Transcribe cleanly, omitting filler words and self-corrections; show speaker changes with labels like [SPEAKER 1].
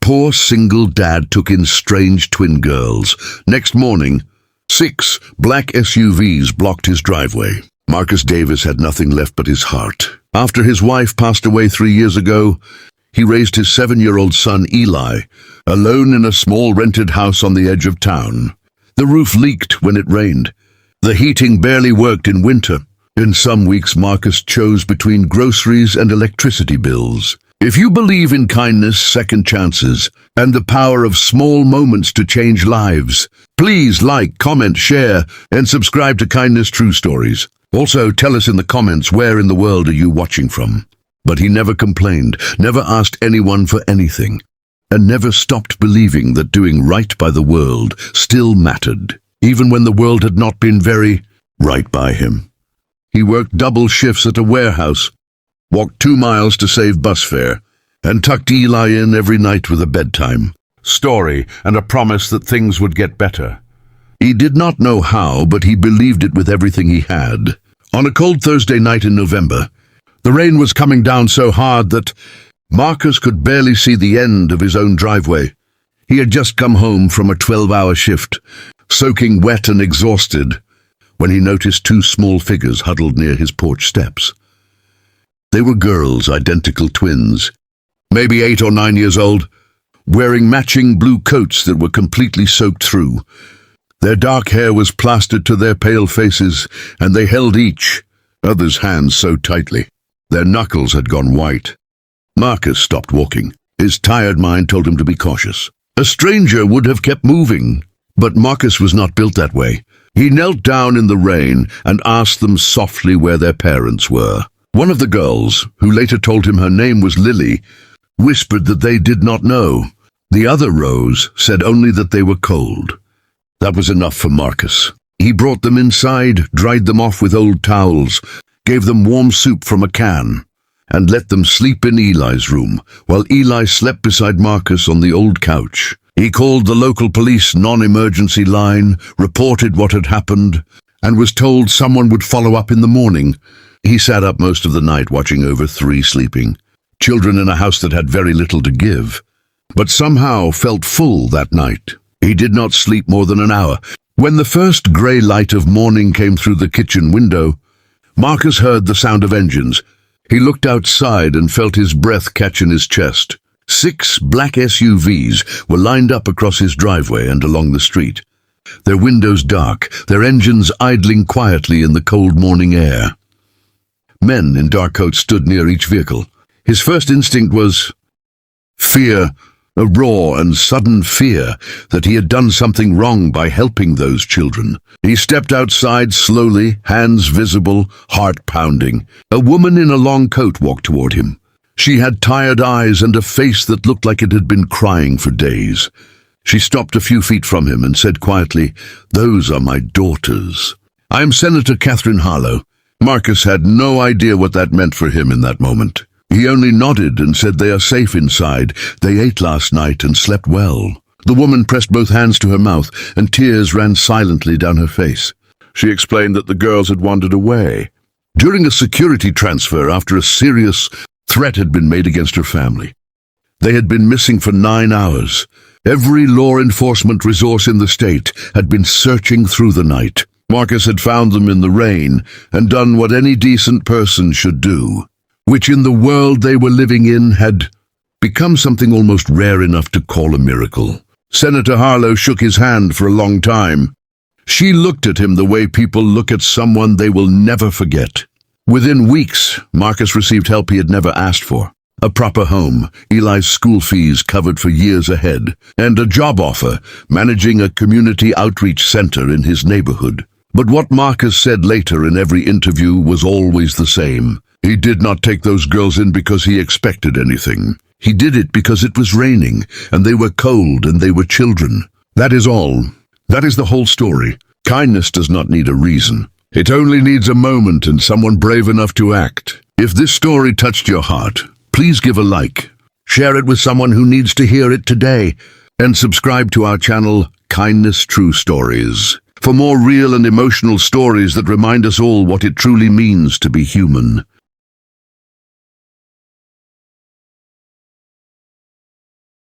[SPEAKER 1] poor single dad took in strange twin girls. Next morning, 6 black SUVs blocked his driveway. Marcus Davis had nothing left but his heart. After his wife passed away 3 years ago, he raised his 7-year-old son Eli, alone in a small rented house on the edge of town. The roof leaked when it rained. The heating barely worked in winter. In some weeks, Marcus chose between groceries and electricity bills. If you believe in kindness, second chances, and the power of small moments to change lives, please like, comment, share, and subscribe to Kindness True Stories. Also, tell us in the comments where in the world are you watching from. But he never complained, never asked anyone for anything, and never stopped believing that doing right by the world still mattered, even when the world had not been very right by him. He worked double shifts at a warehouse, walked 2 miles to save bus fare, and tucked Eli in every night with a bedtime story and a promise that things would get better. He did not know how, but he believed it with everything he had. On a cold Thursday night in November, the rain was coming down so hard that Marcus could barely see the end of his own driveway. He had just come home from a 12-hour shift, soaking wet and exhausted, when he noticed 2 small figures huddled near his porch steps. They were girls, identical twins, maybe 8 or 9 years old, wearing matching blue coats that were completely soaked through. Their dark hair was plastered to their pale faces, and they held each other's hands so tightly. Their knuckles had gone white. Marcus stopped walking. His tired mind told him to be cautious. A stranger would have kept moving, but Marcus was not built that way. He knelt down in the rain and asked them softly where their parents were. One of the girls, who later told him her name was Lily, whispered that they did not know. The other, Rose, said only that they were cold. That was enough for Marcus. He brought them inside, dried them off with old towels, gave them warm soup from a can, and let them sleep in Eli's room, while Eli slept beside Marcus on the old couch. He called the local police non-emergency line, reported what had happened, and was told someone would follow up in the morning. He sat up most of the night watching over 3 sleeping children in a house that had very little to give, but somehow felt full that night. He did not sleep more than an hour. When the first grey light of morning came through the kitchen window, Marcus heard the sound of engines. He looked outside and felt his breath catch in his chest. 6 black SUVs were lined up across his driveway and along the street, their windows dark, their engines idling quietly in the cold morning air. Men in dark coats stood near each vehicle. His first instinct was fear, a raw and sudden fear that he had done something wrong by helping those children. He stepped outside slowly, hands visible, heart pounding. A woman in a long coat walked toward him. She had tired eyes and a face that looked like it had been crying for days. She stopped a few feet from him and said quietly, "Those are my daughters. I am Senator Catherine Harlow." Marcus had no idea what that meant for him in that moment. He only nodded and said, "They are safe inside. They ate last night and slept well." The woman pressed both hands to her mouth, and tears ran silently down her face. She explained that the girls had wandered away during a security transfer after a serious threat had been made against her family. They had been missing for 9 hours. Every law enforcement resource in the state had been searching through the night. Marcus had found them in the rain and done what any decent person should do, which in the world they were living in had become something almost rare enough to call a miracle. Senator Harlow shook his hand for a long time. She looked at him the way people look at someone they will never forget. Within weeks, Marcus received help he had never asked for. A proper home, Eli's school fees covered for years ahead, and a job offer managing a community outreach center in his neighborhood. But what Marcus said later in every interview was always the same. He did not take those girls in because he expected anything. He did it because it was raining, and they were cold, and they were children. That is all. That is the whole story. Kindness does not need a reason. It only needs a moment and someone brave enough to act. If this story touched your heart, please give a like. Share it with someone who needs to hear it today, and subscribe to our channel, Kindness True Stories, for more real and emotional stories that remind us all what it truly means to be human.